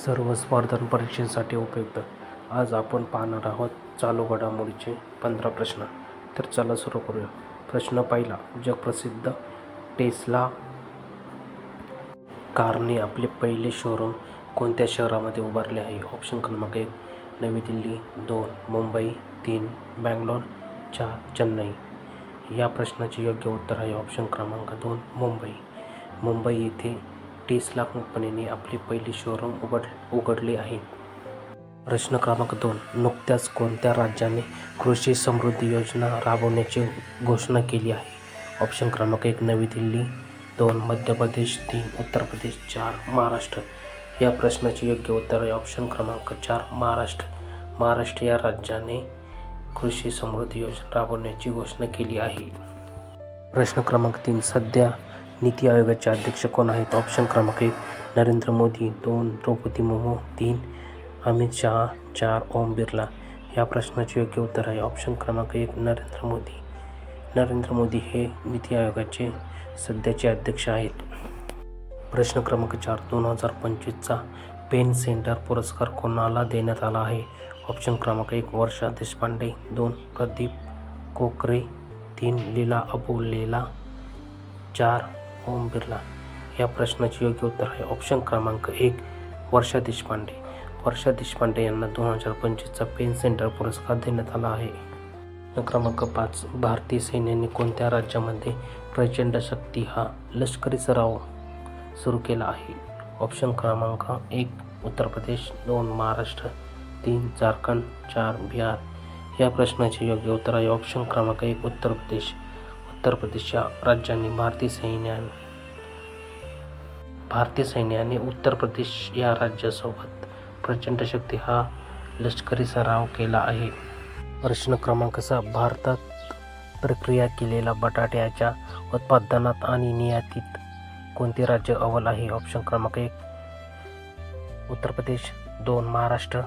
सर्व स्पर्धा परीक्षेसाठी उपयुक्त. आज आपण पाहणार आहोत चालू घडामोडीचे 15 प्रश्न. तर चला सुरू करूया. प्रश्न पहिला. जगप्रसिद्ध टेस्ला कारने आपले पहिले शोरूम कोणत्या शहरामध्ये उभारले आहे? ऑप्शन क्रमांक 1 नवी दिल्ली, 2 मुंबई, 3 बंगलोर, 4 चेन्नई. या प्रश्नाचे योग्य उत्तर आहे ऑप्शन क्रमांक 2 मुंबई. मुंबई येथे टेस्ला कंपनीने आपले पहिले शोरूम उघडले आहे. प्रश्न क्रमांक 2. नुकत्याच कोणत्या राज्याने कृषी समृद्धी योजना राबवण्याची घोषणा केली आहे? ऑप्शन क्रमांक 1 नवी दिल्ली, 2 मध्य प्रदेश, 3 उत्तर प्रदेश, 4 महाराष्ट्र. या प्रश्नाचे योग्य उत्तर आहे ऑप्शन क्रमांक 4 महाराष्ट्र. महाराष्ट्र या राज्याने कृषी समृद्धी योजना राबवण्याची घोषणा केली आहे. प्रश्न क्रमांक 3. सध्या नीती आयोगाचे अध्यक्ष कोण आहेत? ऑप्शन क्रमांक 1 नरेंद्र मोदी, 2 द्रौपदी मुर्मू, 3 अमित शहा, 4 ओम बिर्ला. या प्रश्नाचे योग्य उत्तर आहे ऑप्शन क्रमांक 1 नरेंद्र मोदी. नरेंद्र मोदी हे नीती आयोगाचे सध्याचे अध्यक्ष आहेत. प्रश्न क्रमांक 4. 2025चा पेन सेंटर पुरस्कार कोणाला देण्यात आला आहे? ऑप्शन क्रमांक 1 वर्षा देशपांडे, 2 प्रदीप कोकरे, 3 लीला अबोलेला, 4 ओम बिर्ला. या प्रश्नाचे योग्य उत्तर आहे ऑप्शन क्रमांक 1 वर्षा देशपांडे. वर्षा देशपांडे यांना 2025चा पेन सेंटर पुरस्कार देण्यात आला आहे. प्रश्न क्रमांक 5. भारतीय सैन्याने कोणत्या राज्यामध्ये प्रचंड शक्ती हा लष्करी सराव सुरू केला आहे? ऑप्शन क्रमांक 1 उत्तर प्रदेश, 2 महाराष्ट्र, 3 झारखंड, 4 बिहार. या प्रश्नाचे योग्य उत्तर आहे ऑप्शन क्रमांक 1 उत्तर प्रदेश. उत्तर प्रदेश या राज्याने भारतीय सैन्याने उत्तर प्रदेश या राज्यासोबत प्रचंड शक्ती हा लष्करी सराव केला आहे. प्रश्न क्रमांक 6. भारतात प्रक्रिया केलेल्या बटाट्याच्या उत्पादनात आणि निर्यातीत कोणते राज्य अव्वल आहे? ऑप्शन क्रमांक 1 उत्तर प्रदेश, 2 महाराष्ट्र,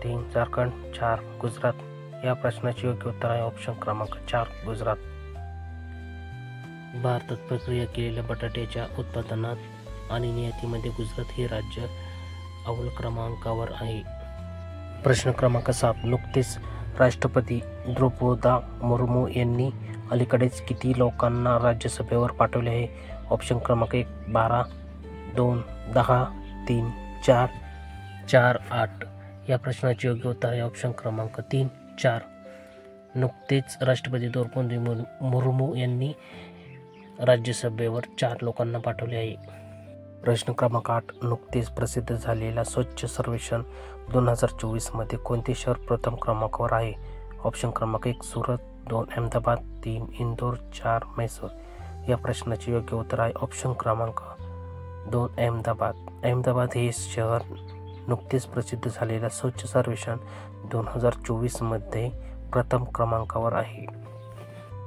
3 झारखंड, 4 गुजरात. या प्रश्नाचे योग्य उत्तर आहे ऑप्शन क्रमांक 4 गुजरात. भारतात प्रक्रिया केलेल्या बटाट्याच्या उत्पादनात आणि निर्यातीमध्ये गुजरात हे राज्य अव्वल क्रमांकावर आहे. प्रश्न क्रमांक 7. नुकतेच राष्ट्रपती द्रौपदी मुर्मू यांनी अलीकडेच किती लोकांना राज्यसभेवर पाठवले आहे? ऑप्शन क्रमांक 1 12, 2 10, 3 4, 4 8. या प्रश्नाचे योग्य उत्तर आहे ऑप्शन क्रमांक 3 4. नुकतेच राष्ट्रपती द्रौपदी मुर्मू यांनी राज्यसभेवर 4 लोकांना पाठवले आहे. प्रश्न क्रमांक 8. नुकतेच प्रसिद्ध झालेल्या स्वच्छ सर्वेक्षण 2024 मध्ये कोणते शहर प्रथम क्रमांकावर आहे? ऑप्शन क्रमांक 1 सुरत, 2 अहमदाबाद, 3 इंदोर, 4 म्हैसूर. या प्रश्नाचे योग्य उत्तर आहे ऑप्शन क्रमांक 2 अहमदाबाद. अहमदाबाद हे शहर नुकतेच प्रसिद्ध झालेल्या स्वच्छ सर्वेक्षण 2024 मध्ये प्रथम क्रमांकावर आहे.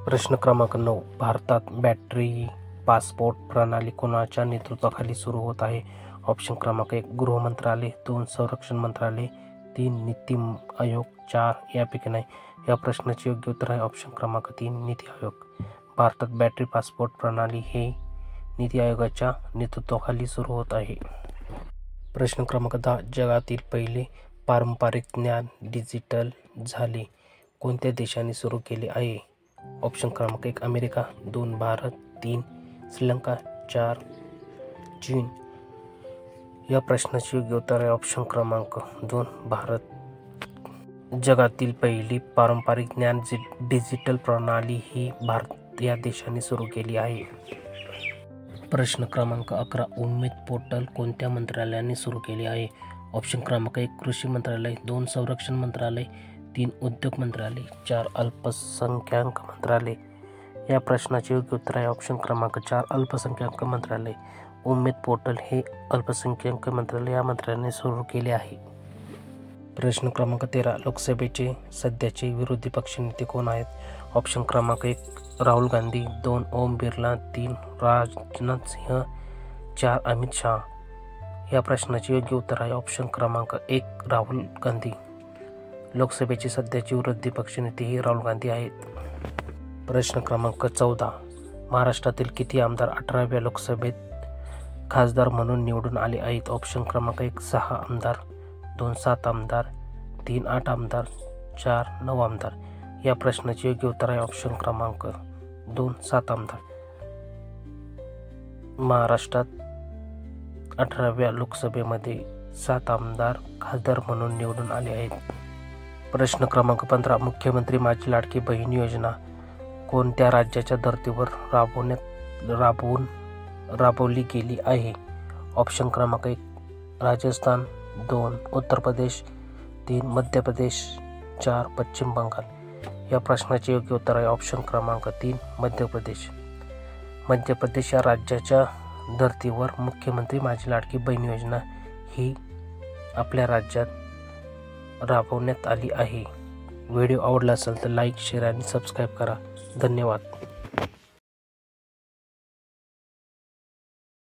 प्रश्न क्रमांक 9. भारतात बॅटरी पासपोर्ट प्रणाली कोणाच्या नेतृत्वाखाली सुरू होत आहे? ऑप्शन क्रमांक 1 गृह मंत्रालय, 2 संरक्षण मंत्रालय, 3 नीती आयोग, 4 यापैकी नाही. या प्रश्नाचे योग्य उत्तर आहे ऑप्शन क्रमांक 3 नीती आयोग. भारतात बॅटरी पासपोर्ट प्रणाली हे नीती आयोगाच्या नेतृत्वाखाली सुरू होत आहे. प्रश्न क्रमांक 10. जगातील पहिले पारंपरिक ज्ञान डिजिटल झाले कोणत्या देशाने सुरू केले आहे? ऑप्शन क्रमांक 1 अमेरिका, 2 भारत, 3 श्रीलंका, 4 चीन. या प्रश्नाचे योग्य उत्तर आहे ऑप्शन क्रमांक 2 भारत. जगातील पहिली पारंपरिक ज्ञान डिजिटल प्रणाली ही भारत या देशाने सुरू केली आहे. प्रश्न क्रमांक 11. उमेद पोर्टल कोणत्या मंत्रालयाने सुरू केले आहे? ऑप्शन क्रमांक 1 कृषी मंत्रालय, 2 संरक्षण मंत्रालय, 3 उद्योग मंत्रालय, 4 अल्पसंख्याक मंत्रालय. या प्रश्नाचे योग्य उत्तर आहे ऑप्शन क्रमांक 4 अल्पसंख्याक मंत्रालय. उमेद पोर्टल हे अल्पसंख्याक मंत्रालय या मंत्रालयाने सुरू केले आहे. प्रश्न क्रमांक 13. लोकसभेचे सध्याचे विरोधी पक्षनेते कोण आहेत? ऑप्शन क्रमांक 1 राहुल गांधी, 2 ओम बिर्ला, 3 राजनाथ सिंह, 4 अमित शहा. या प्रश्नाचे योग्य उत्तर आहे ऑप्शन क्रमांक 1 राहुल गांधी. लोकसभेचे सध्याचे विरोधी पक्षनेते हे राहुल गांधी आहेत. प्रश्न क्रमांक 14. महाराष्ट्रातील किती आमदार 18व्या लोकसभेत खासदार म्हणून निवडून आले आहेत? ऑप्शन क्रमांक 1 6 आमदार, 2 7 आमदार, 3 8 आमदार, 4 9 आमदार. या प्रश्नाचे योग्य उत्तर आहे ऑप्शन क्रमांक 2 7 आमदार. महाराष्ट्रात 18व्या लोकसभेमध्ये 7 आमदार खासदार म्हणून निवडून आले आहेत. प्रश्न क्रमांक 15 मुख्यमंत्री माझी लाडकी बहीण योजना कोणत्या राज्याच्या धर्तीवर राबवली गेली आहे? ऑप्शन क्रमांक 1 राजस्थान, 2 उत्तर प्रदेश, 3 मध्य प्रदेश, 4 पश्चिम बंगाल. या प्रश्नाचे योग्य उत्तर आहे ऑप्शन क्रमांक 3 मध्य प्रदेश. मध्य प्रदेश या राज्याच्या धर्तीवर मुख्यमंत्री माझी लाडकी बहीण योजना ही आपल्या राज्यात राबवण्यात आली आहे. व्हिडिओ आवडला असेल तर लाईक, शेअर आणि सबस्क्राईब करा. धन्यवाद.